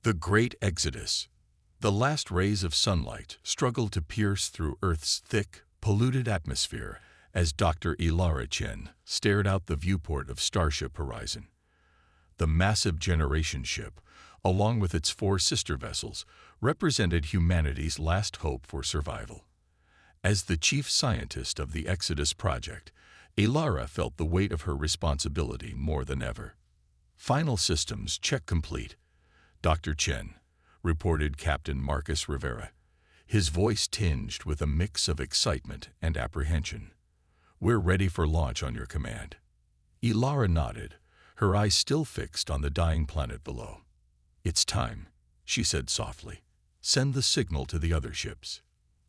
The Great Exodus. The last rays of sunlight struggled to pierce through Earth's thick, polluted atmosphere as Dr. Ilara Chen stared out the viewport of Starship Horizon. The massive generation ship, along with its four sister vessels, represented humanity's last hope for survival. As the chief scientist of the Exodus project, Ilara felt the weight of her responsibility more than ever. Final systems check complete. Dr. Chen, reported Captain Marcus Rivera, his voice tinged with a mix of excitement and apprehension. We're ready for launch on your command. Ilara nodded, her eyes still fixed on the dying planet below. It's time, she said softly. Send the signal to the other ships.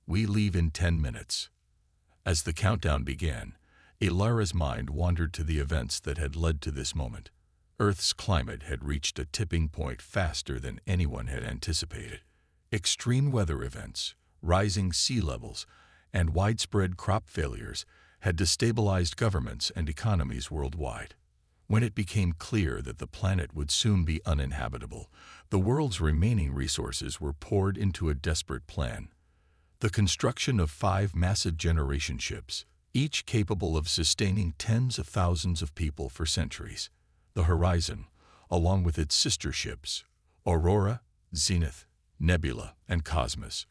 We leave in 10 minutes. As the countdown began, Ilara's mind wandered to the events that had led to this moment. Earth's climate had reached a tipping point faster than anyone had anticipated. Extreme weather events, rising sea levels, and widespread crop failures had destabilized governments and economies worldwide. When it became clear that the planet would soon be uninhabitable, the world's remaining resources were poured into a desperate plan. The construction of 5 massive generation ships, each capable of sustaining tens of thousands of people for centuries. The Horizon, along with its sister ships, Aurora, Zenith, Nebula, and Cosmos,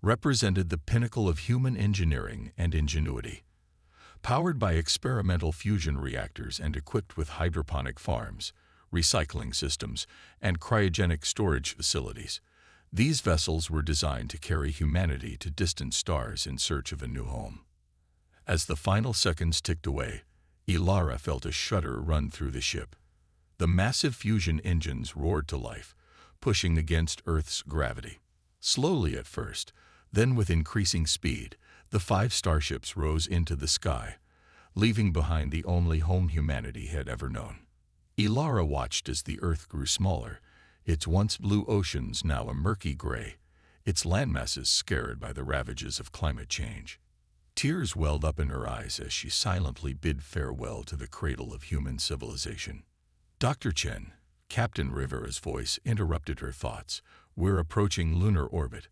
represented the pinnacle of human engineering and ingenuity. Powered by experimental fusion reactors and equipped with hydroponic farms, recycling systems, and cryogenic storage facilities, these vessels were designed to carry humanity to distant stars in search of a new home. As the final seconds ticked away, Ilara felt a shudder run through the ship. The massive fusion engines roared to life, pushing against Earth's gravity. Slowly at first, then with increasing speed, the 5 starships rose into the sky, leaving behind the only home humanity had ever known. Ilara watched as the Earth grew smaller, its once blue oceans now a murky gray, its landmasses scarred by the ravages of climate change. Tears welled up in her eyes as she silently bid farewell to the cradle of human civilization. Dr. Chen, Captain Rivera's voice interrupted her thoughts. We're approaching lunar orbit.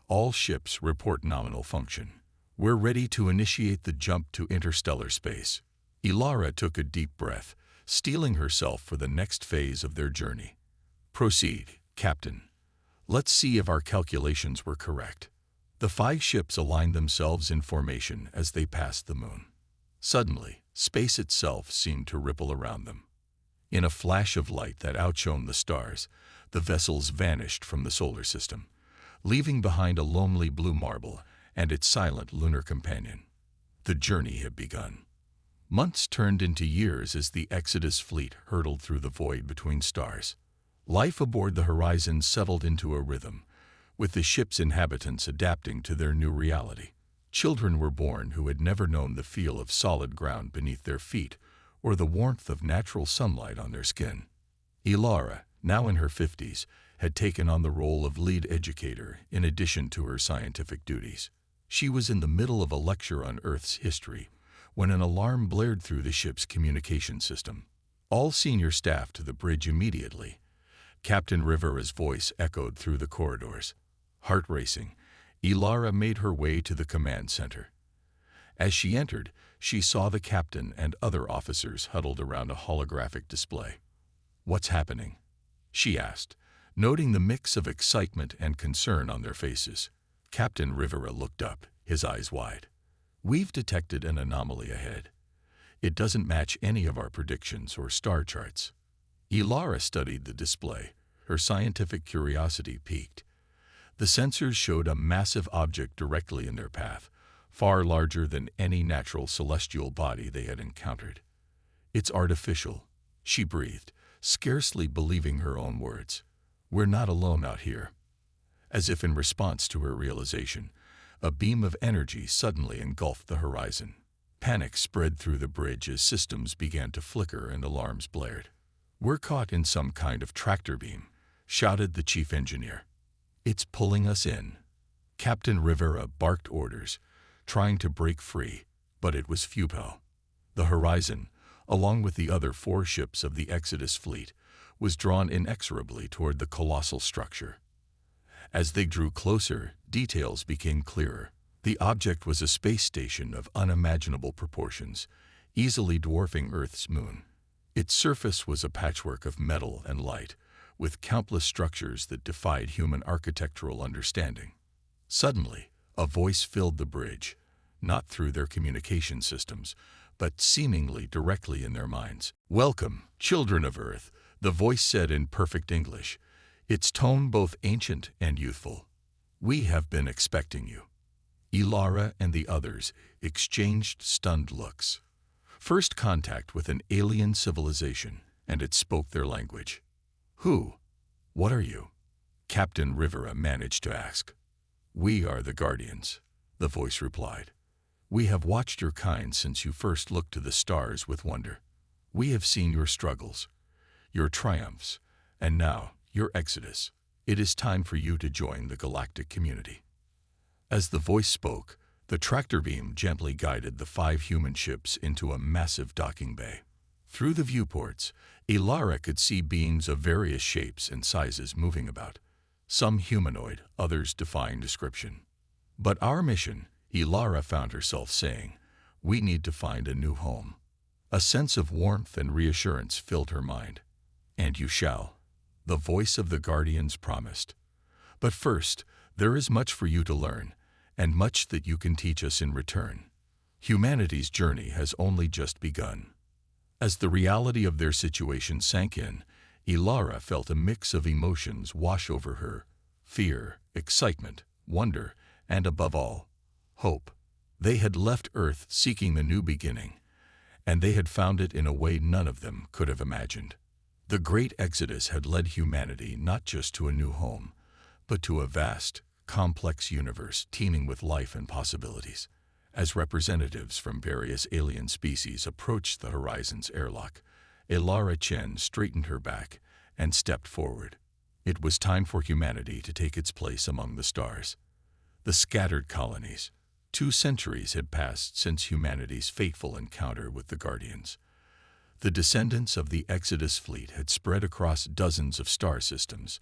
All ships report nominal function. We're ready to initiate the jump to interstellar space. Ilara took a deep breath, steeling herself for the next phase of their journey. Proceed, Captain. Let's see if our calculations were correct. The 5 ships aligned themselves in formation as they passed the moon. Suddenly, space itself seemed to ripple around them. In a flash of light that outshone the stars, the vessels vanished from the solar system, leaving behind a lonely blue marble and its silent lunar companion. The journey had begun. Months turned into years as the Exodus fleet hurtled through the void between stars. Life aboard the Horizon settled into a rhythm, with the ship's inhabitants adapting to their new reality. Children were born who had never known the feel of solid ground beneath their feet or the warmth of natural sunlight on their skin. Ilara, now in her 50s, had taken on the role of lead educator in addition to her scientific duties. She was in the middle of a lecture on Earth's history when an alarm blared through the ship's communication system. All senior staff to the bridge immediately. Captain Rivera's voice echoed through the corridors. Heart racing, Ilara made her way to the command center. As she entered, she saw the captain and other officers huddled around a holographic display. What's happening? She asked, noting the mix of excitement and concern on their faces. Captain Rivera looked up, his eyes wide. We've detected an anomaly ahead. It doesn't match any of our predictions or star charts. Ilara studied the display, her scientific curiosity piqued. The sensors showed a massive object directly in their path, far larger than any natural celestial body they had encountered. It's artificial, she breathed, scarcely believing her own words. We're not alone out here. As if in response to her realization, a beam of energy suddenly engulfed the horizon. Panic spread through the bridge as systems began to flicker and alarms blared. We're caught in some kind of tractor beam, shouted the chief engineer. It's pulling us in. Captain Rivera barked orders, trying to break free, but it was futile. The Horizon, along with the other 4 ships of the Exodus fleet, was drawn inexorably toward the colossal structure. As they drew closer, details became clearer. The object was a space station of unimaginable proportions, easily dwarfing Earth's moon. Its surface was a patchwork of metal and light, with countless structures that defied human architectural understanding. Suddenly, a voice filled the bridge, not through their communication systems, but seemingly directly in their minds. "Welcome, children of Earth," the voice said in perfect English, its tone both ancient and youthful. "We have been expecting you." Ilara and the others exchanged stunned looks. First contact with an alien civilization, and it spoke their language. "Who? What are you?" Captain Rivera managed to ask. "We are the Guardians," the voice replied. "We have watched your kind since you first looked to the stars with wonder. We have seen your struggles, your triumphs, and now your exodus. It is time for you to join the galactic community." As the voice spoke, the tractor beam gently guided the 5 human ships into a massive docking bay. Through the viewports, Ilara could see beings of various shapes and sizes moving about, some humanoid, others defying description. "But our mission," Ilara found herself saying, "we need to find a new home." A sense of warmth and reassurance filled her mind. "And you shall," the voice of the Guardians promised. "But first, there is much for you to learn, and much that you can teach us in return. Humanity's journey has only just begun." As the reality of their situation sank in, Ilara felt a mix of emotions wash over her: fear, excitement, wonder, and above all, hope. They had left Earth seeking the new beginning, and they had found it in a way none of them could have imagined. The great exodus had led humanity not just to a new home, but to a vast, complex universe teeming with life and possibilities. As representatives from various alien species approached the horizon's airlock, Ilara Chen straightened her back and stepped forward. It was time for humanity to take its place among the stars. The scattered colonies. 2 centuries had passed since humanity's fateful encounter with the Guardians. The descendants of the Exodus fleet had spread across dozens of star systems,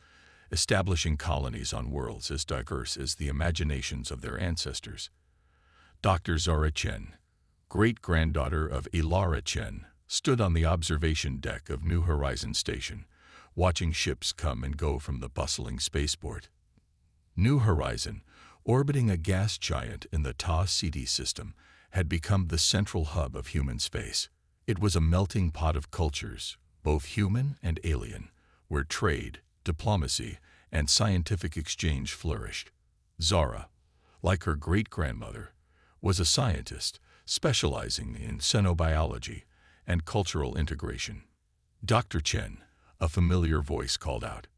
establishing colonies on worlds as diverse as the imaginations of their ancestors. Dr. Zara Chen, great-granddaughter of Ilara Chen, stood on the observation deck of New Horizons Station, watching ships come and go from the bustling spaceport. New Horizon, orbiting a gas giant in the Ta-Ceti system, had become the central hub of human space. It was a melting pot of cultures, both human and alien, where trade, diplomacy, and scientific exchange flourished. Zara, like her great-grandmother, was a scientist specializing in xenobiology and cultural integration. "Dr. Chen," a familiar voice called out.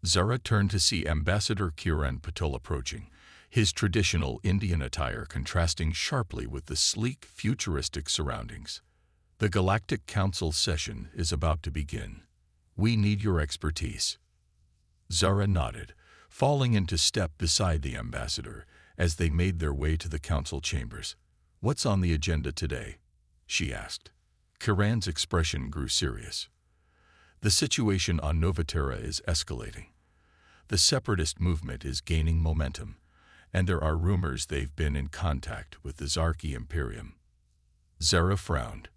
Zara turned to see Ambassador Kiran Patel approaching, his traditional Indian attire contrasting sharply with the sleek, futuristic surroundings. "The Galactic Council session is about to begin. We need your expertise." Zara nodded, falling into step beside the ambassador as they made their way to the council chambers. "What's on the agenda today?" she asked. Kiran's expression grew serious. "The situation on Novaterra is escalating. The separatist movement is gaining momentum, and there are rumors they've been in contact with the Zarki Imperium." Zara frowned.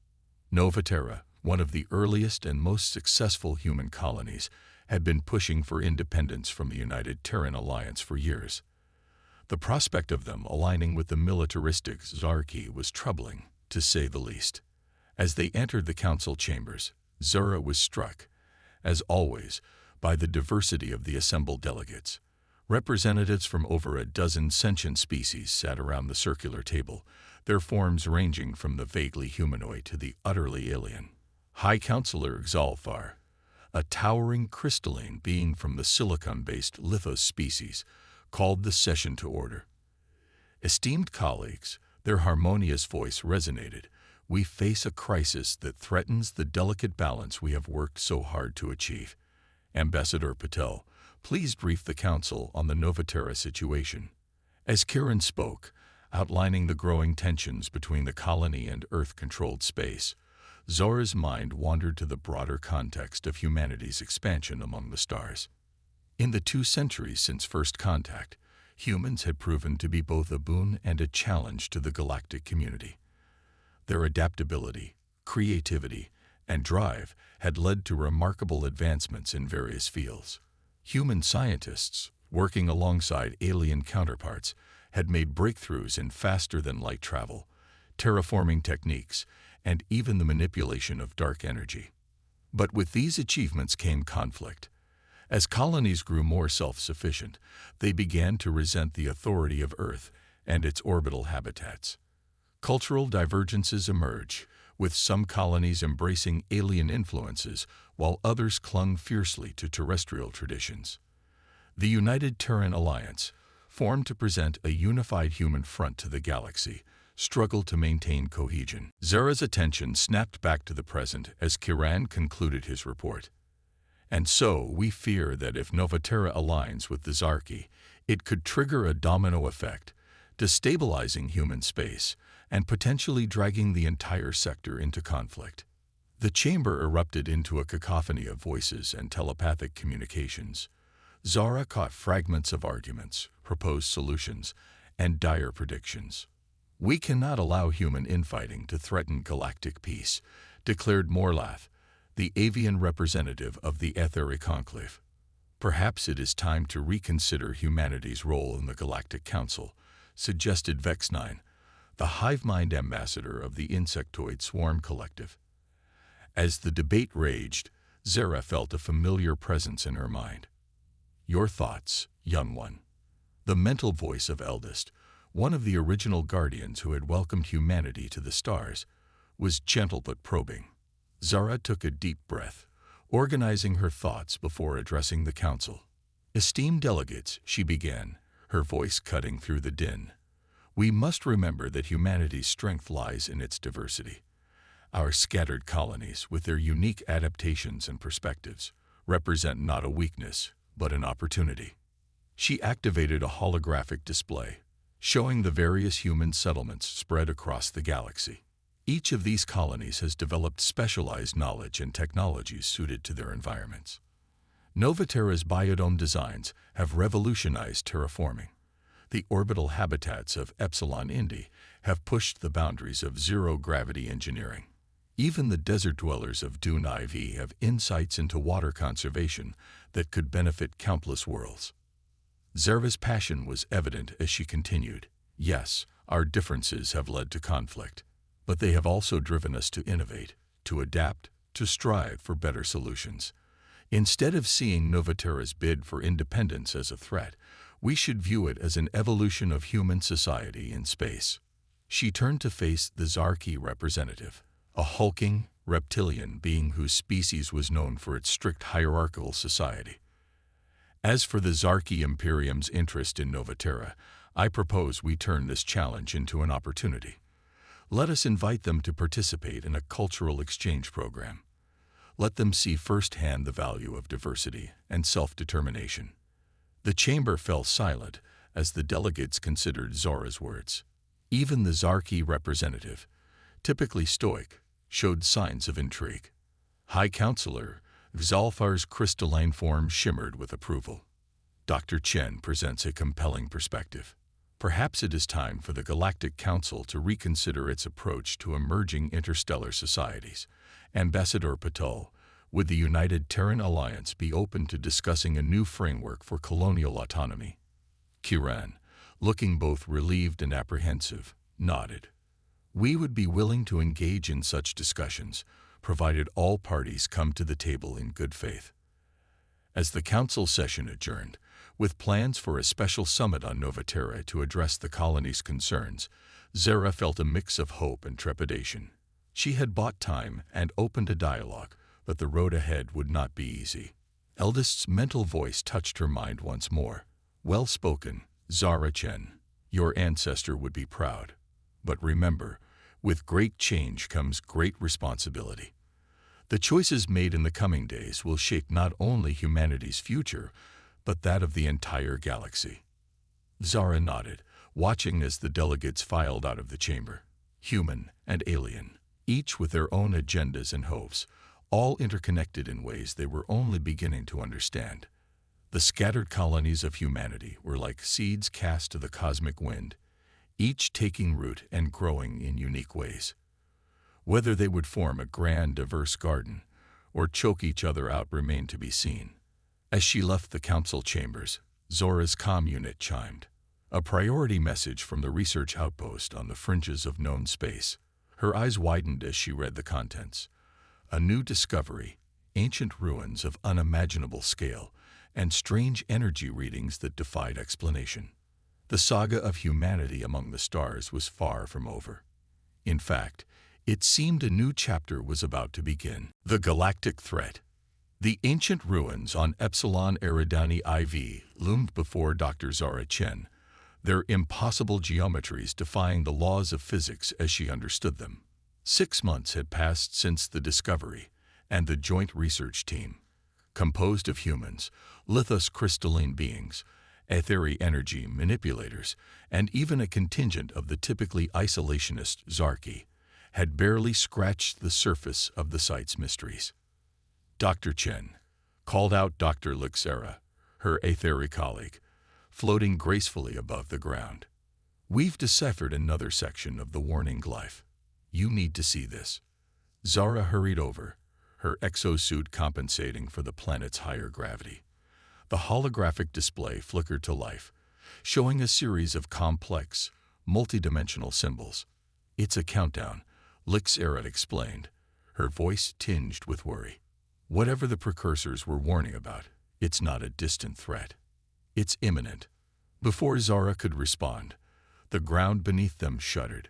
Novaterra, one of the earliest and most successful human colonies, had been pushing for independence from the United Terran Alliance for years. The prospect of them aligning with the militaristic Zarki was troubling, to say the least. As they entered the council chambers, Zara was struck, as always, by the diversity of the assembled delegates. Representatives from over a dozen sentient species sat around the circular table, their forms ranging from the vaguely humanoid to the utterly alien. High Counselor Xalfar, a towering crystalline being from the silicon-based Lithos species, called the session to order. "Esteemed colleagues," their harmonious voice resonated, "we face a crisis that threatens the delicate balance we have worked so hard to achieve. Ambassador Patel, please brief the Council on the Novaterra situation." As Kiran spoke, outlining the growing tensions between the colony and Earth-controlled space, Zora's mind wandered to the broader context of humanity's expansion among the stars. In the 2 centuries since first contact, humans had proven to be both a boon and a challenge to the galactic community. Their adaptability, creativity, and drive had led to remarkable advancements in various fields. Human scientists, working alongside alien counterparts, had made breakthroughs in faster-than-light travel, terraforming techniques, and even the manipulation of dark energy. But with these achievements came conflict. As colonies grew more self-sufficient, they began to resent the authority of Earth and its orbital habitats. Cultural divergences emerge, with some colonies embracing alien influences while others clung fiercely to terrestrial traditions. The United Terran Alliance, formed to present a unified human front to the galaxy, struggled to maintain cohesion. Zora's attention snapped back to the present as Kiran concluded his report. And so, we fear that if Novaterra aligns with the Zarki, it could trigger a domino effect, destabilizing human space and potentially dragging the entire sector into conflict. The chamber erupted into a cacophony of voices and telepathic communications. Zora caught fragments of arguments, proposed solutions, and dire predictions. "We cannot allow human infighting to threaten galactic peace," declared Morlath, the avian representative of the Etheric Conclave. "Perhaps it is time to reconsider humanity's role in the Galactic Council," suggested Vex9, the hive-mind ambassador of the insectoid swarm collective. As the debate raged, Zara felt a familiar presence in her mind. "Your thoughts, young one." The mental voice of Eldest, one of the original guardians who had welcomed humanity to the stars, was gentle but probing. Zara took a deep breath, organizing her thoughts before addressing the council. "Esteemed delegates," she began, her voice cutting through the din. "We must remember that humanity's strength lies in its diversity. Our scattered colonies, with their unique adaptations and perspectives, represent not a weakness, but an opportunity." She activated a holographic display, showing the various human settlements spread across the galaxy. Each of these colonies has developed specialized knowledge and technologies suited to their environments. Novaterra's biodome designs have revolutionized terraforming. The orbital habitats of Epsilon Indi have pushed the boundaries of zero-gravity engineering. Even the desert dwellers of Dune IV have insights into water conservation that could benefit countless worlds. Zerva's passion was evident as she continued. "Yes, our differences have led to conflict, but they have also driven us to innovate, to adapt, to strive for better solutions. Instead of seeing Novaterra's bid for independence as a threat, we should view it as an evolution of human society in space." She turned to face the Zarki representative, a hulking, reptilian being whose species was known for its strict hierarchical society. "As for the Zarki Imperium's interest in Novaterra, I propose we turn this challenge into an opportunity. Let us invite them to participate in a cultural exchange program. Let them see firsthand the value of diversity and self-determination." The chamber fell silent as the delegates considered Zora's words. Even the Zarki representative, typically stoic, showed signs of intrigue. High Counselor Xalfar's crystalline form shimmered with approval. "Dr. Chen presents a compelling perspective. Perhaps it is time for the Galactic Council to reconsider its approach to emerging interstellar societies. Ambassador Patel, would the United Terran Alliance be open to discussing a new framework for colonial autonomy?" Kiran, looking both relieved and apprehensive, nodded. "We would be willing to engage in such discussions, provided all parties come to the table in good faith." As the council session adjourned, with plans for a special summit on Novaterra to address the colony's concerns, Zara felt a mix of hope and trepidation. She had bought time and opened a dialogue, but the road ahead would not be easy. Eldest's mental voice touched her mind once more. "Well spoken, Zara Chen. Your ancestor would be proud. But remember, with great change comes great responsibility. The choices made in the coming days will shape not only humanity's future, but that of the entire galaxy." Zara nodded, watching as the delegates filed out of the chamber, human and alien, each with their own agendas and hopes, all interconnected in ways they were only beginning to understand. The scattered colonies of humanity were like seeds cast to the cosmic wind, each taking root and growing in unique ways. Whether they would form a grand, diverse garden or choke each other out remained to be seen. As she left the council chambers, Zora's comm unit chimed, a priority message from the research outpost on the fringes of known space. Her eyes widened as she read the contents. A new discovery, ancient ruins of unimaginable scale, and strange energy readings that defied explanation. The saga of humanity among the stars was far from over. In fact, it seemed a new chapter was about to begin. The Galactic Threat. The ancient ruins on Epsilon Eridani IV loomed before Dr. Zara Chen, their impossible geometries defying the laws of physics as she understood them. 6 months had passed since the discovery, and the joint research team, composed of humans, lithos crystalline beings, etheric energy manipulators, and even a contingent of the typically isolationist Zarki, had barely scratched the surface of the site's mysteries. Dr. Chen called out Dr. Luxera, her etheric colleague, floating gracefully above the ground. "We've deciphered another section of the warning glyph. You need to see this." Zara hurried over, her exosuit compensating for the planet's higher gravity. The holographic display flickered to life, showing a series of complex, multidimensional symbols. "It's a countdown," Luxera explained, her voice tinged with worry. "Whatever the precursors were warning about, it's not a distant threat. It's imminent." Before Zara could respond, the ground beneath them shuddered.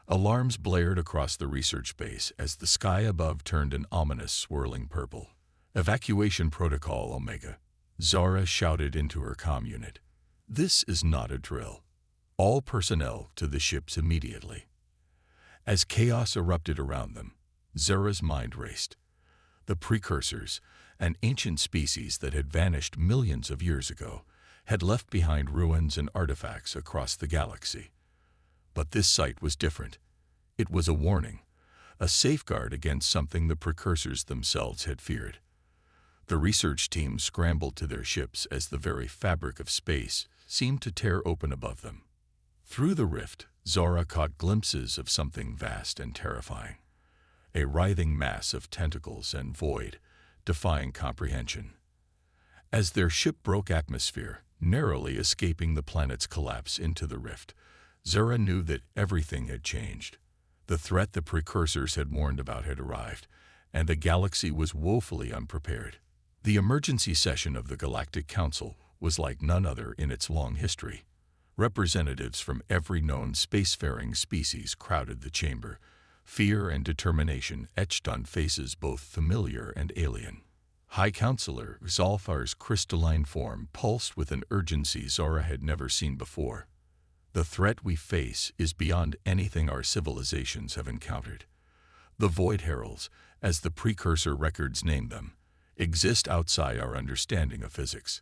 Alarms blared across the research base as the sky above turned an ominous swirling purple. "Evacuation Protocol Omega," Zara shouted into her comm unit. "This is not a drill. All personnel to the ships immediately." As chaos erupted around them, Zara's mind raced. The precursors, an ancient species that had vanished millions of years ago, had left behind ruins and artifacts across the galaxy. But this site was different. It was a warning, a safeguard against something the precursors themselves had feared. The research team scrambled to their ships as the very fabric of space seemed to tear open above them. Through the rift, Zara caught glimpses of something vast and terrifying, a writhing mass of tentacles and void, defying comprehension. As their ship broke atmosphere, narrowly escaping the planet's collapse into the rift, Zara knew that everything had changed. The threat the precursors had warned about had arrived, and the galaxy was woefully unprepared. The emergency session of the Galactic Council was like none other in its long history. Representatives from every known spacefaring species crowded the chamber, fear and determination etched on faces both familiar and alien. High Counselor Zalfar's crystalline form pulsed with an urgency Zara had never seen before. "The threat we face is beyond anything our civilizations have encountered. The Void Heralds, as the precursor records name them, exist outside our understanding of physics.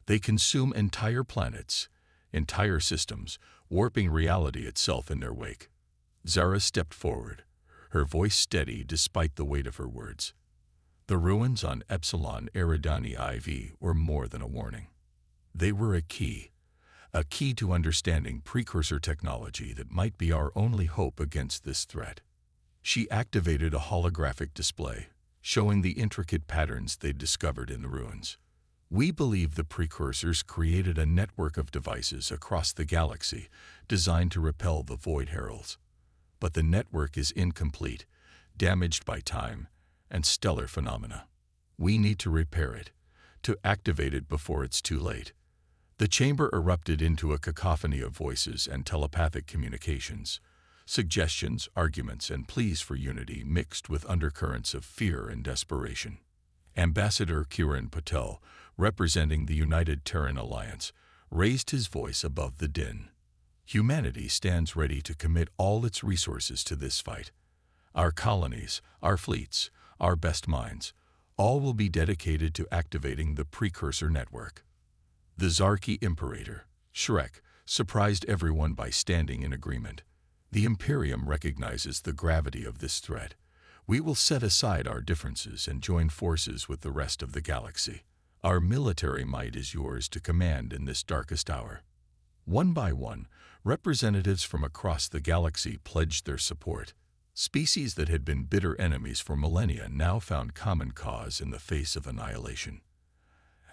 They consume entire planets, entire systems, warping reality itself in their wake." Zara stepped forward, her voice steady despite the weight of her words. The ruins on Epsilon Eridani IV were more than a warning. They were a key to understanding precursor technology that might be our only hope against this threat. She activated a holographic display, showing the intricate patterns they'd discovered in the ruins. "We believe the precursors created a network of devices across the galaxy designed to repel the Void Heralds. But the network is incomplete, damaged by time and stellar phenomena. We need to repair it, to activate it before it's too late." The chamber erupted into a cacophony of voices and telepathic communications. Suggestions, arguments, and pleas for unity mixed with undercurrents of fear and desperation. Ambassador Kiran Patel, representing the United Terran Alliance, raised his voice above the din. "Humanity stands ready to commit all its resources to this fight. Our colonies, our fleets, our best minds, all will be dedicated to activating the precursor network." The Zarki Imperator, Shrek, surprised everyone by standing in agreement. The Imperium recognizes the gravity of this threat. We will set aside our differences and join forces with the rest of the galaxy. Our military might is yours to command in this darkest hour." One by one, representatives from across the galaxy pledged their support. Species that had been bitter enemies for millennia now found common cause in the face of annihilation.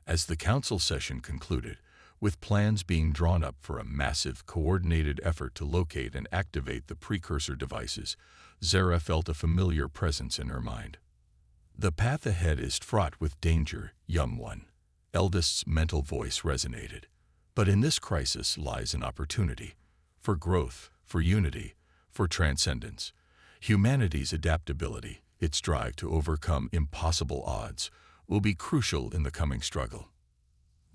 As the council session concluded, with plans being drawn up for a massive, coordinated effort to locate and activate the precursor devices, Zara felt a familiar presence in her mind. "The path ahead is fraught with danger, young one," Eldest's mental voice resonated. "But in this crisis lies an opportunity. For growth, for unity, for transcendence. Humanity's adaptability, its drive to overcome impossible odds, will be crucial in the coming struggle."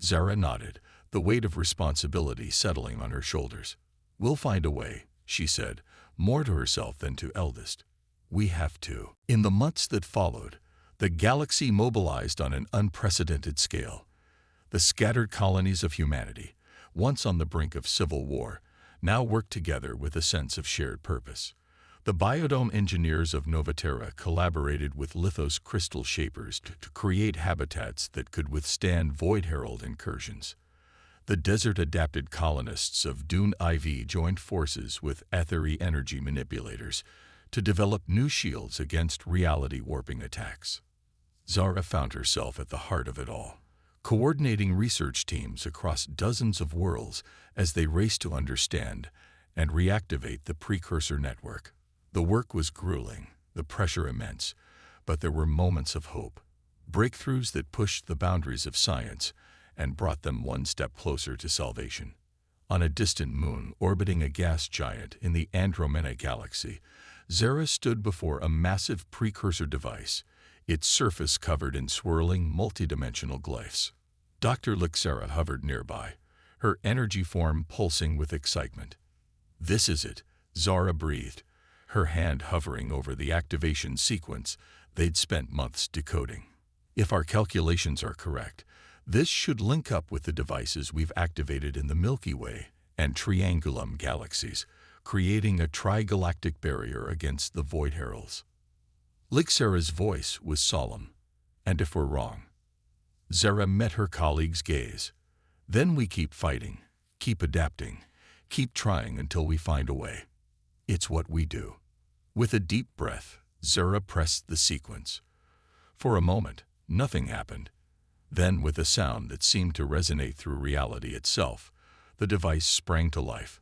Zara nodded, the weight of responsibility settling on her shoulders. "We'll find a way," she said, more to herself than to Eldest. "We have to." In the months that followed, the galaxy mobilized on an unprecedented scale. The scattered colonies of humanity, once on the brink of civil war, now worked together with a sense of shared purpose. The biodome engineers of Novaterra collaborated with Lithos crystal shapers to create habitats that could withstand Void Herald incursions. The desert-adapted colonists of Dune IV joined forces with Aetheri energy manipulators to develop new shields against reality-warping attacks. Zara found herself at the heart of it all, coordinating research teams across dozens of worlds as they raced to understand and reactivate the precursor network. The work was grueling, the pressure immense, but there were moments of hope, breakthroughs that pushed the boundaries of science and brought them one step closer to salvation. On a distant moon orbiting a gas giant in the Andromeda galaxy, Zara stood before a massive precursor device, its surface covered in swirling, multidimensional glyphs. Dr. Lixera hovered nearby, her energy form pulsing with excitement. "This is it," Zara breathed, her hand hovering over the activation sequence they'd spent months decoding. "If our calculations are correct, this should link up with the devices we've activated in the Milky Way and Triangulum galaxies, creating a trigalactic barrier against the Void Heralds." Lixera's voice was solemn. "And if we're wrong?" Zara met her colleague's gaze. "Then we keep fighting, keep adapting, keep trying until we find a way. It's what we do." With a deep breath, Zara pressed the sequence. For a moment, nothing happened. Then, with a sound that seemed to resonate through reality itself, the device sprang to life.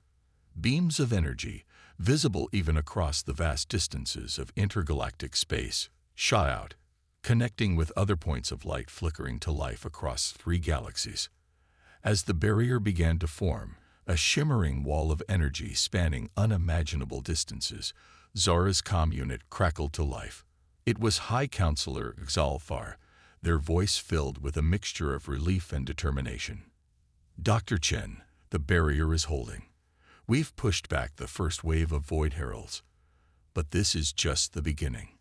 Beams of energy, visible even across the vast distances of intergalactic space, shot out, connecting with other points of light flickering to life across 3 galaxies. As the barrier began to form, a shimmering wall of energy spanning unimaginable distances, Zara's comm unit crackled to life. It was High Counselor Xalfar, their voice filled with a mixture of relief and determination. "Dr. Chen, the barrier is holding. We've pushed back the first wave of Void Heralds. But this is just the beginning.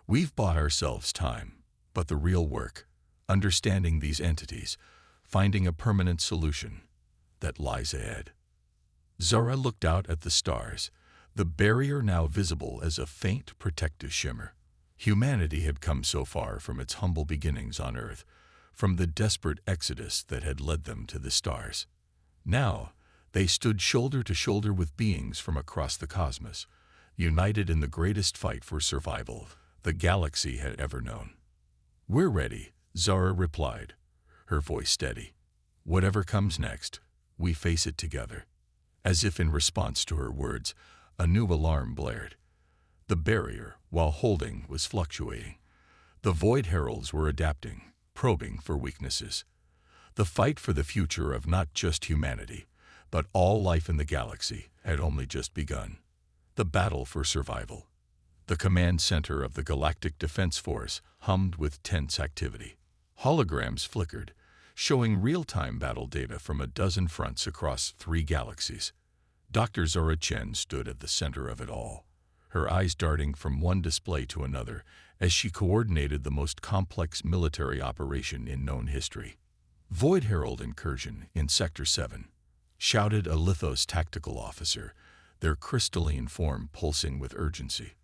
We've bought ourselves time, but the real work, understanding these entities, finding a permanent solution, that lies ahead." Zara looked out at the stars, the barrier now visible as a faint protective shimmer. Humanity had come so far from its humble beginnings on Earth, from the desperate exodus that had led them to the stars. Now, they stood shoulder to shoulder with beings from across the cosmos, united in the greatest fight for survival the galaxy had ever known. "We're ready," Zara replied, her voice steady. "Whatever comes next, we face it together." As if in response to her words, a new alarm blared. The barrier, while holding, was fluctuating. The Void Heralds were adapting, probing for weaknesses. The fight for the future of not just humanity, but all life in the galaxy, had only just begun. The battle for survival. The command center of the Galactic Defense Force hummed with tense activity. Holograms flickered, showing real-time battle data from a dozen fronts across 3 galaxies. Dr. Zara Chen stood at the center of it all, her eyes darting from one display to another as she coordinated the most complex military operation in known history. "Void Herald incursion in Sector 7, shouted a Lithos tactical officer, their crystalline form pulsing with urgency.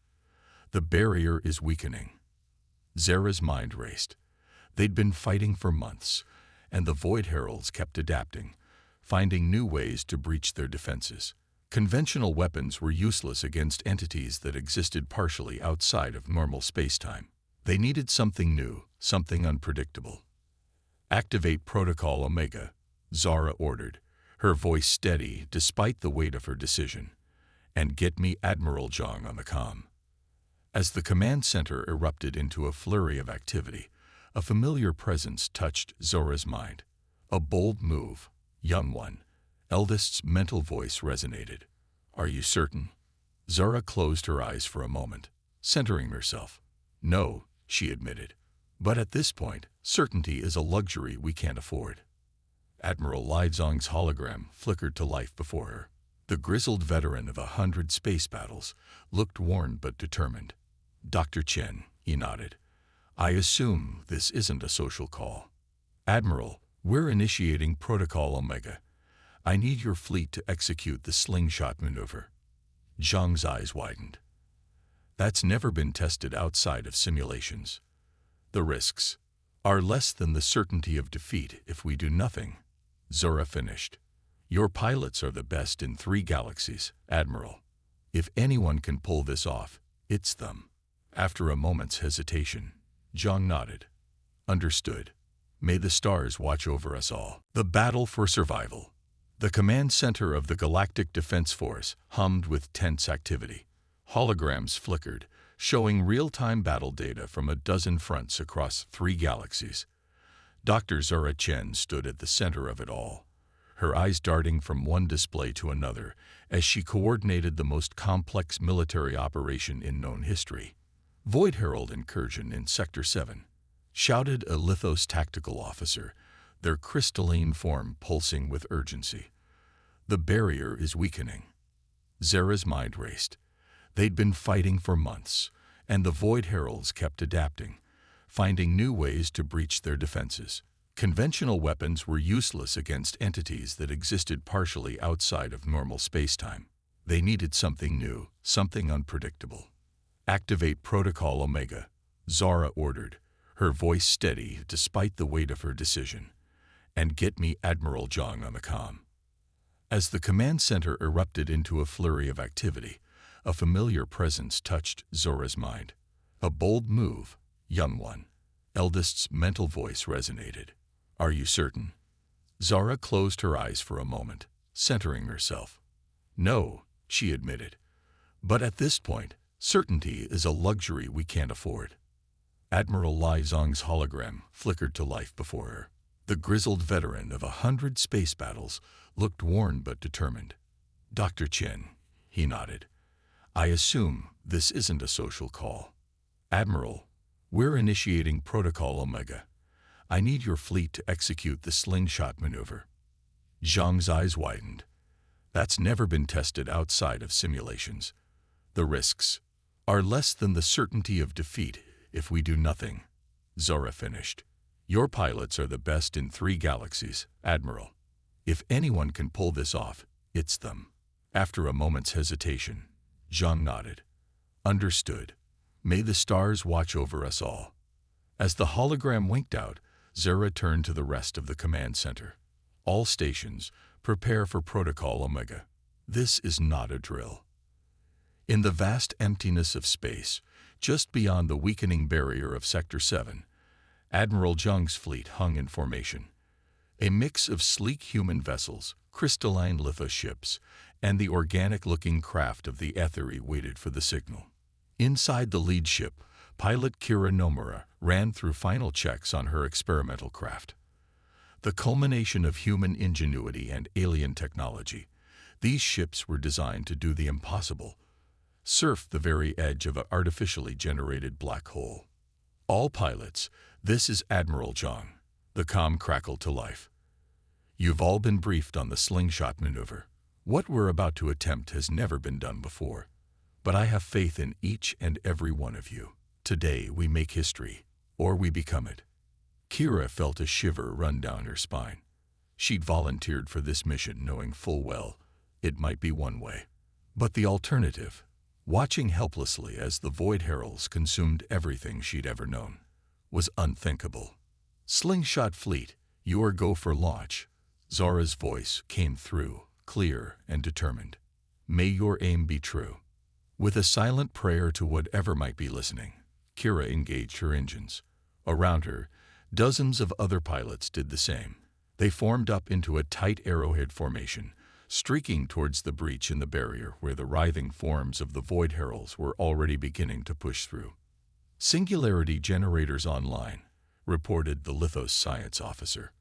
The barrier is weakening. Zara's mind raced. They'd been fighting for months, and the Void Heralds kept adapting, finding new ways to breach their defenses. Conventional weapons were useless against entities that existed partially outside of normal spacetime. They needed something new, something unpredictable. "Activate Protocol Omega," Zara ordered, her voice steady despite the weight of her decision. "And get me Admiral Zhang on the comm." As the command center erupted into a flurry of activity, a familiar presence touched Zora's mind. "A bold move, young one," Eldest's mental voice resonated. "Are you certain?" Zora closed her eyes for a moment, centering herself. "No," she admitted. "But at this point, certainty is a luxury we can't afford." Admiral Li Zong's hologram flickered to life before her. The grizzled veteran of 100 space battles looked worn but determined. "Dr. Chen," he nodded. "I assume this isn't a social call." "Admiral, we're initiating Protocol Omega. I need your fleet to execute the slingshot maneuver." Zhang's eyes widened. "That's never been tested outside of simulations. The risks are less than the certainty of defeat if we do nothing," Zora finished. "Your pilots are the best in 3 galaxies, Admiral. If anyone can pull this off, it's them." After a moment's hesitation, Zhang nodded. "Understood. May the stars watch over us all." The battle for survival. The command center of the Galactic Defense Force hummed with tense activity. Holograms flickered, showing real-time battle data from a dozen fronts across 3 galaxies. Dr. Zora Chen stood at the center of it all, her eyes darting from one display to another as she coordinated the most complex military operation in known history. "Void Herald incursion in Sector 7, shouted a Lithos tactical officer, their crystalline form pulsing with urgency. "The barrier is weakening." Zara's mind raced. They'd been fighting for months, and the Void Heralds kept adapting, finding new ways to breach their defenses. Conventional weapons were useless against entities that existed partially outside of normal spacetime. They needed something new, something unpredictable. "Activate Protocol Omega," Zara ordered, her voice steady despite the weight of her decision. "And get me Admiral Zhang on the comm." As the command center erupted into a flurry of activity, a familiar presence touched Zora's mind. "A bold move, young one," Eldest's mental voice resonated. "Are you certain?" Zara closed her eyes for a moment, centering herself. "No," she admitted. "But at this point, certainty is a luxury we can't afford." Admiral Li Zong's hologram flickered to life before her. The grizzled veteran of 100 space battles looked worn but determined. "Dr. Chen," he nodded. "I assume this isn't a social call." "Admiral, we're initiating Protocol Omega. I need your fleet to execute the slingshot maneuver." Zhang's eyes widened. "That's never been tested outside of simulations. The risks are less than the certainty of defeat if we do nothing," Zora finished. "Your pilots are the best in 3 galaxies, Admiral. If anyone can pull this off, it's them." After a moment's hesitation, Zhang nodded. "Understood. May the stars watch over us all." As the hologram winked out, Zora turned to the rest of the command center. "All stations, prepare for Protocol Omega. This is not a drill." In the vast emptiness of space, just beyond the weakening barrier of Sector 7, Admiral Zhang's fleet hung in formation. A mix of sleek human vessels, crystalline lithos ships, and the organic-looking craft of the Etheri waited for the signal. Inside the lead ship, pilot Kira Nomura ran through final checks on her experimental craft. The culmination of human ingenuity and alien technology, these ships were designed to do the impossible: surf the very edge of an artificially generated black hole. "All pilots, this is Admiral Zhang," the comm crackled to life. "You've all been briefed on the slingshot maneuver. What we're about to attempt has never been done before. But I have faith in each and every one of you. Today we make history, or we become it." Kira felt a shiver run down her spine. She'd volunteered for this mission knowing full well it might be one way, But the alternative, watching helplessly as the Void Heralds consumed everything she'd ever known, was unthinkable. "Slingshot Fleet, you are go for launch." Zara's voice came through, clear and determined. "May your aim be true." With a silent prayer to whatever might be listening, Kira engaged her engines. Around her, dozens of other pilots did the same. They formed up into a tight arrowhead formation, streaking towards the breach in the barrier where the writhing forms of the Void Heralds were already beginning to push through. "Singularity generators online," reported the Lithos science officer.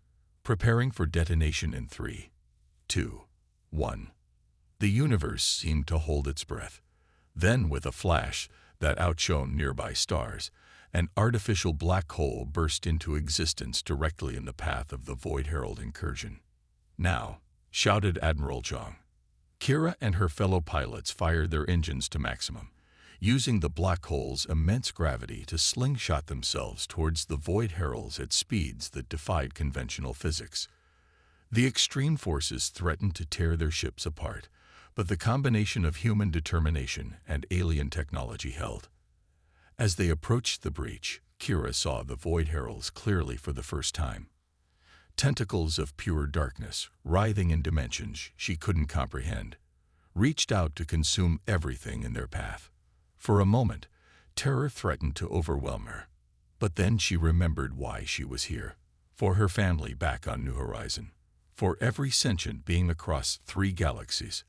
"Preparing for detonation in 3, 2, 1. The universe seemed to hold its breath. Then, with a flash that outshone nearby stars, an artificial black hole burst into existence directly in the path of the Void Herald incursion. "Now," shouted Admiral Zhang. Kira and her fellow pilots fired their engines to maximum, using the black hole's immense gravity to slingshot themselves towards the Void Heralds at speeds that defied conventional physics. The extreme forces threatened to tear their ships apart, but the combination of human determination and alien technology held. As they approached the breach, Kira saw the Void Heralds clearly for the first time. Tentacles of pure darkness, writhing in dimensions she couldn't comprehend, reached out to consume everything in their path. For a moment, terror threatened to overwhelm her. But then she remembered why she was here. For her family back on New Horizon. For every sentient being across 3 galaxies.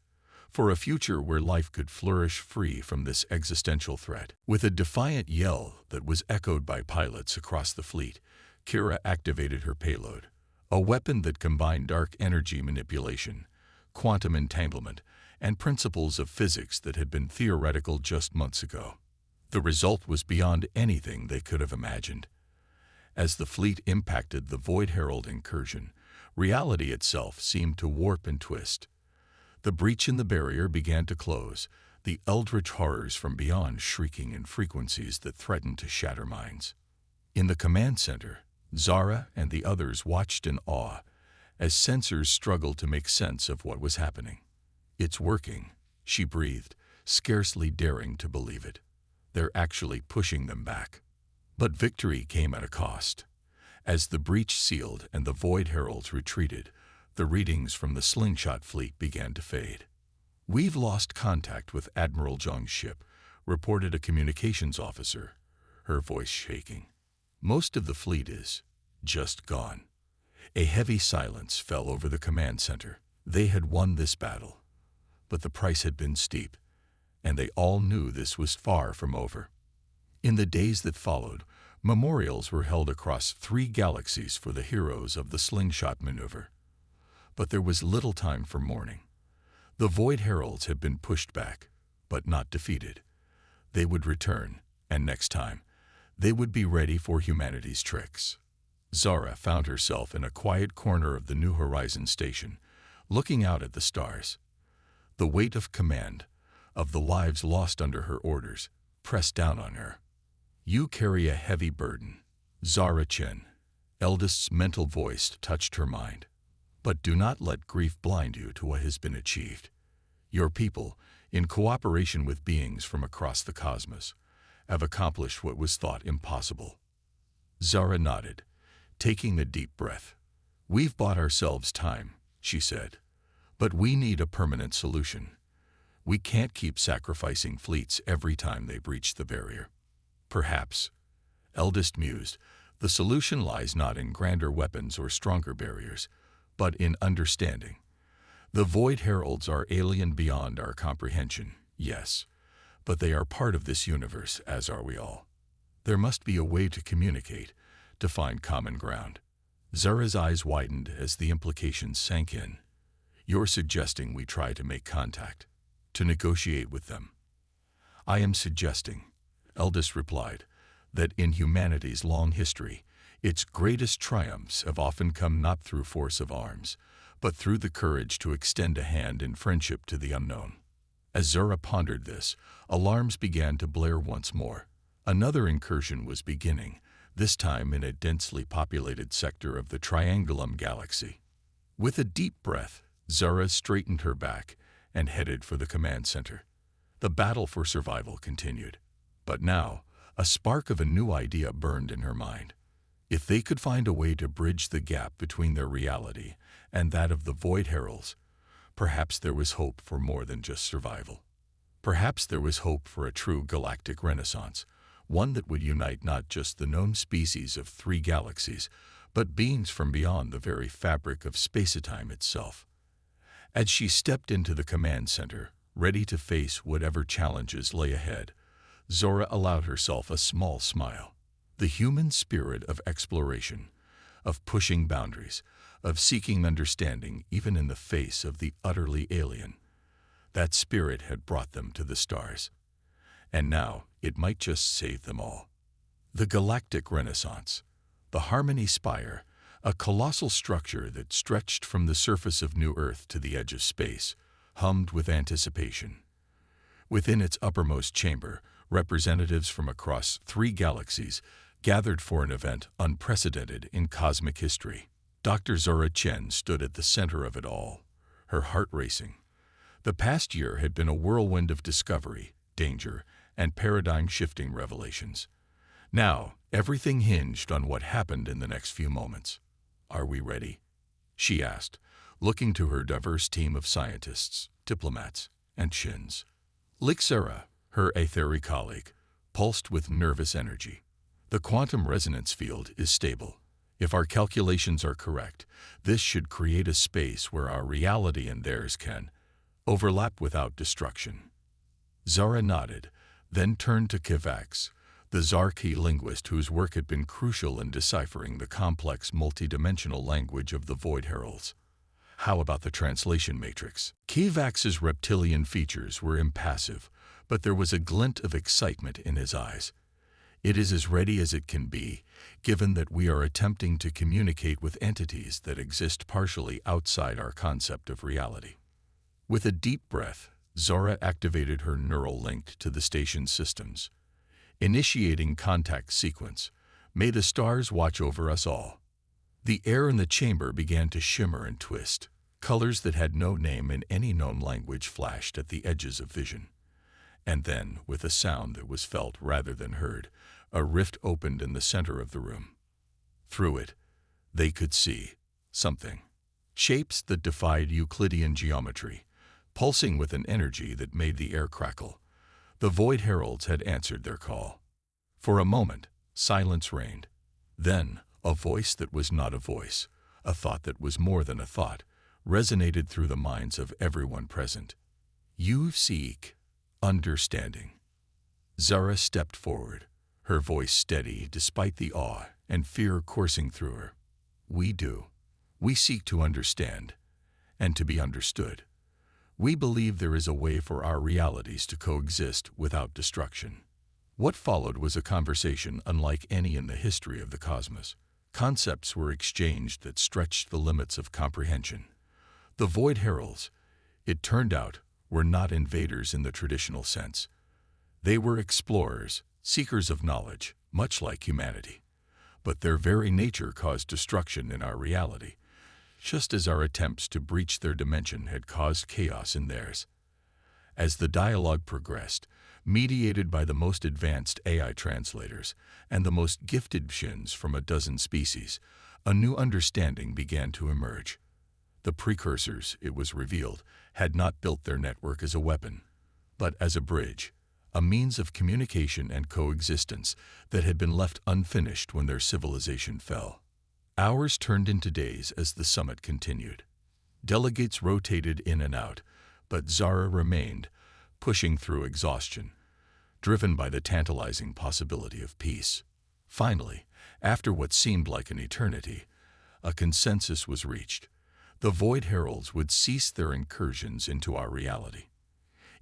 For a future where life could flourish free from this existential threat. With a defiant yell that was echoed by pilots across the fleet, Kira activated her payload, a weapon that combined dark energy manipulation, quantum entanglement, and principles of physics that had been theoretical just months ago. The result was beyond anything they could have imagined. As the fleet impacted the Void Herald incursion, reality itself seemed to warp and twist. The breach in the barrier began to close, the eldritch horrors from beyond shrieking in frequencies that threatened to shatter minds. In the command center, Zara and the others watched in awe as sensors struggled to make sense of what was happening. "It's working," she breathed, scarcely daring to believe it. "They're actually pushing them back." But victory came at a cost. As the breach sealed and the Void Heralds retreated, the readings from the Slingshot Fleet began to fade. "We've lost contact with Admiral Zhang's ship," reported a communications officer, her voice shaking. "Most of the fleet is just gone." A heavy silence fell over the command center. They had won this battle, but the price had been steep, and they all knew this was far from over. In the days that followed, memorials were held across 3 galaxies for the heroes of the slingshot maneuver. But there was little time for mourning. The Void Heralds had been pushed back, but not defeated. They would return, and next time, they would be ready for humanity's tricks. Zara found herself in a quiet corner of the New Horizon station, looking out at the stars. The weight of command, of the lives lost under her orders, pressed down on her. "You carry a heavy burden," Zara Chen, eldest's mental voice touched her mind. "But do not let grief blind you to what has been achieved. Your people, in cooperation with beings from across the cosmos, have accomplished what was thought impossible." Zara nodded, taking a deep breath. "We've bought ourselves time," she said, "but we need a permanent solution. We can't keep sacrificing fleets every time they breach the barrier." "Perhaps," eldest mused, "the solution lies not in grander weapons or stronger barriers, but in understanding. The Void Heralds are alien beyond our comprehension, yes, but they are part of this universe, as are we all. There must be a way to communicate, to find common ground." Zara's eyes widened as the implications sank in. "You're suggesting we try to make contact, to negotiate with them?" "I am suggesting," eldest replied, "that in humanity's long history, its greatest triumphs have often come not through force of arms, but through the courage to extend a hand in friendship to the unknown." As Zara pondered this, alarms began to blare once more. Another incursion was beginning, this time in a densely populated sector of the Triangulum galaxy. With a deep breath, Zara straightened her back and headed for the command center. The battle for survival continued. But now, a spark of a new idea burned in her mind. If they could find a way to bridge the gap between their reality and that of the Void Heralds, perhaps there was hope for more than just survival. Perhaps there was hope for a true galactic renaissance, one that would unite not just the known species of 3 galaxies, but beings from beyond the very fabric of space-time itself. As she stepped into the command center, ready to face whatever challenges lay ahead, Zora allowed herself a small smile. The human spirit of exploration, of pushing boundaries, of seeking understanding even in the face of the utterly alien. That spirit had brought them to the stars. And now it might just save them all. The Galactic Renaissance. The Harmony Spire, a colossal structure that stretched from the surface of New Earth to the edge of space, hummed with anticipation. Within its uppermost chamber, representatives from across 3 galaxies gathered for an event unprecedented in cosmic history. Dr. Zora Chen stood at the center of it all, her heart racing. The past year had been a whirlwind of discovery, danger, and paradigm-shifting revelations. Now, everything hinged on what happened in the next few moments. "Are we ready?" she asked, looking to her diverse team of scientists, diplomats, and shins. Lixera, her Aetheri colleague, pulsed with nervous energy. "The quantum resonance field is stable. If our calculations are correct, this should create a space where our reality and theirs can overlap without destruction." Zara nodded, then turned to Kivax, the Zarki linguist whose work had been crucial in deciphering the complex multidimensional language of the Void Heralds. "How about the translation matrix?" Kivax's reptilian features were impassive, but there was a glint of excitement in his eyes. "It is as ready as it can be, given that we are attempting to communicate with entities that exist partially outside our concept of reality." With a deep breath, Zora activated her neural link to the station's systems. "Initiating contact sequence. May the stars watch over us all." The air in the chamber began to shimmer and twist. Colors that had no name in any known language flashed at the edges of vision. And then, with a sound that was felt rather than heard, a rift opened in the center of the room. Through it, they could see something. Shapes that defied Euclidean geometry, pulsing with an energy that made the air crackle. The Void Heralds had answered their call. For a moment, silence reigned. Then, a voice that was not a voice, a thought that was more than a thought, resonated through the minds of everyone present. "You seek understanding." Zara stepped forward, her voice steady despite the awe and fear coursing through her. "We do. We seek to understand, and to be understood. We believe there is a way for our realities to coexist without destruction." What followed was a conversation unlike any in the history of the cosmos. Concepts were exchanged that stretched the limits of comprehension. The Void Heralds, it turned out, were not invaders in the traditional sense. They were explorers, seekers of knowledge, much like humanity. But their very nature caused destruction in our reality, just as our attempts to breach their dimension had caused chaos in theirs. As the dialogue progressed, mediated by the most advanced AI translators and the most gifted shins from a dozen species, a new understanding began to emerge. The precursors, it was revealed, had not built their network as a weapon, but as a bridge, a means of communication and coexistence that had been left unfinished when their civilization fell. Hours turned into days as the summit continued. Delegates rotated in and out, but Zara remained, pushing through exhaustion, driven by the tantalizing possibility of peace. Finally, after what seemed like an eternity, a consensus was reached. The Void Heralds would cease their incursions into our reality.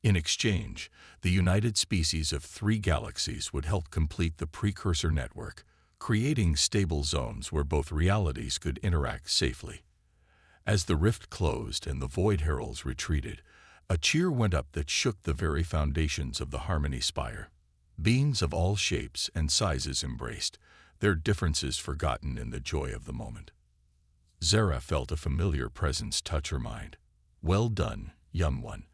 In exchange, the united species of 3 galaxies would help complete the precursor network, creating stable zones where both realities could interact safely. As the rift closed and the Void Heralds retreated, a cheer went up that shook the very foundations of the Harmony Spire. Beings of all shapes and sizes embraced, their differences forgotten in the joy of the moment. Zara felt a familiar presence touch her mind. "Well done, young one,"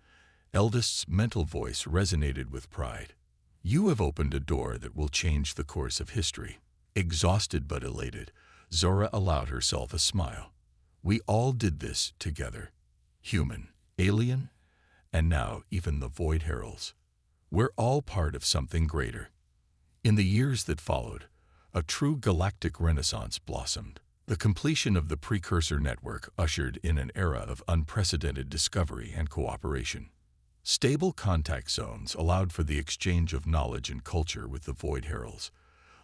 Eldest's mental voice resonated with pride. You have opened a door that will change the course of history. Exhausted but elated, Zora allowed herself a smile. We all did this together. Human, alien, and now even the Void Heralds. We're all part of something greater. In the years that followed, a true galactic renaissance blossomed. The completion of the precursor network ushered in an era of unprecedented discovery and cooperation. Stable contact zones allowed for the exchange of knowledge and culture with the Void Heralds,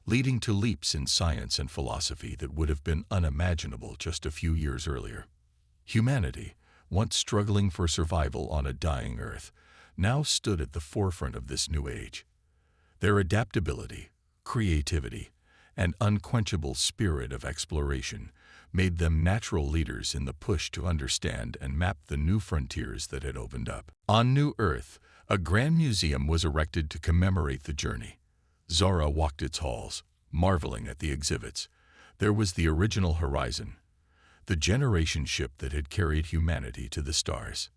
leading to leaps in science and philosophy that would have been unimaginable just a few years earlier. Humanity, once struggling for survival on a dying Earth, now stood at the forefront of this new age. Their adaptability, creativity, and unquenchable spirit of exploration made them natural leaders in the push to understand and map the new frontiers that had opened up. On New Earth, a grand museum was erected to commemorate the journey. Zora walked its halls, marveling at the exhibits. There was the original Horizon, the generation ship that had carried humanity to the stars.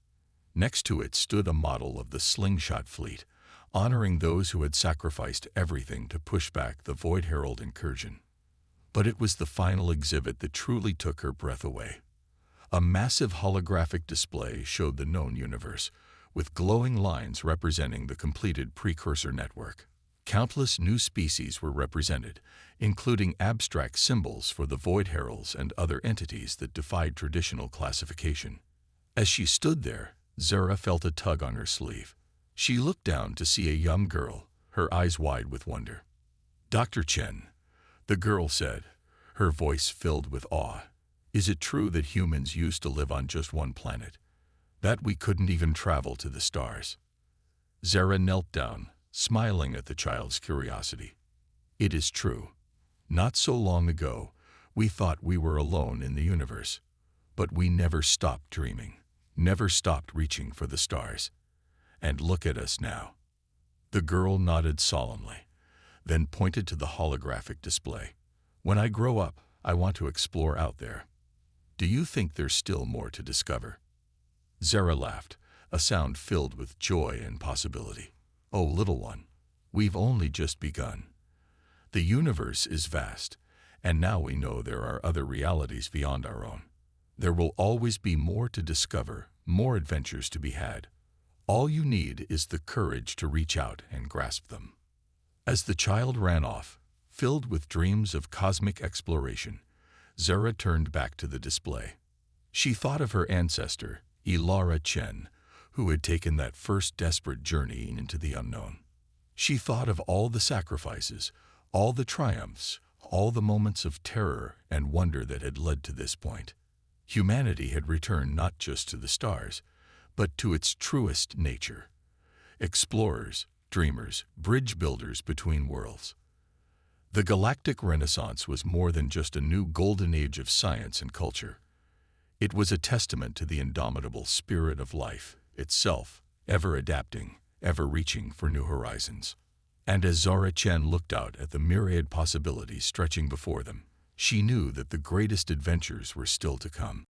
Next to it stood a model of the Slingshot fleet, honoring those who had sacrificed everything to push back the Void Herald incursion. But it was the final exhibit that truly took her breath away. A massive holographic display showed the known universe, with glowing lines representing the completed precursor network. Countless new species were represented, including abstract symbols for the Void Heralds and other entities that defied traditional classification. As she stood there, Zora felt a tug on her sleeve. She looked down to see a young girl, her eyes wide with wonder. "Dr. Chen," the girl said, her voice filled with awe. "Is it true that humans used to live on just one planet? That we couldn't even travel to the stars?" Zara knelt down, smiling at the child's curiosity. "It is true. Not so long ago, we thought we were alone in the universe. But we never stopped dreaming, never stopped reaching for the stars. And look at us now." The girl nodded solemnly, then pointed to the holographic display. "When I grow up, I want to explore out there. Do you think there's still more to discover?" Zara laughed, a sound filled with joy and possibility. "Oh, little one, we've only just begun. The universe is vast, and now we know there are other realities beyond our own. There will always be more to discover, more adventures to be had. All you need is the courage to reach out and grasp them." As the child ran off, filled with dreams of cosmic exploration, Zara turned back to the display. She thought of her ancestor, Ilara Chen, who had taken that first desperate journey into the unknown. She thought of all the sacrifices, all the triumphs, all the moments of terror and wonder that had led to this point. Humanity had returned not just to the stars, but to its truest nature. Explorers, dreamers, bridge builders between worlds. The Galactic Renaissance was more than just a new golden age of science and culture. It was a testament to the indomitable spirit of life itself, ever adapting, ever reaching for new horizons. And as Zora Chen looked out at the myriad possibilities stretching before them, she knew that the greatest adventures were still to come.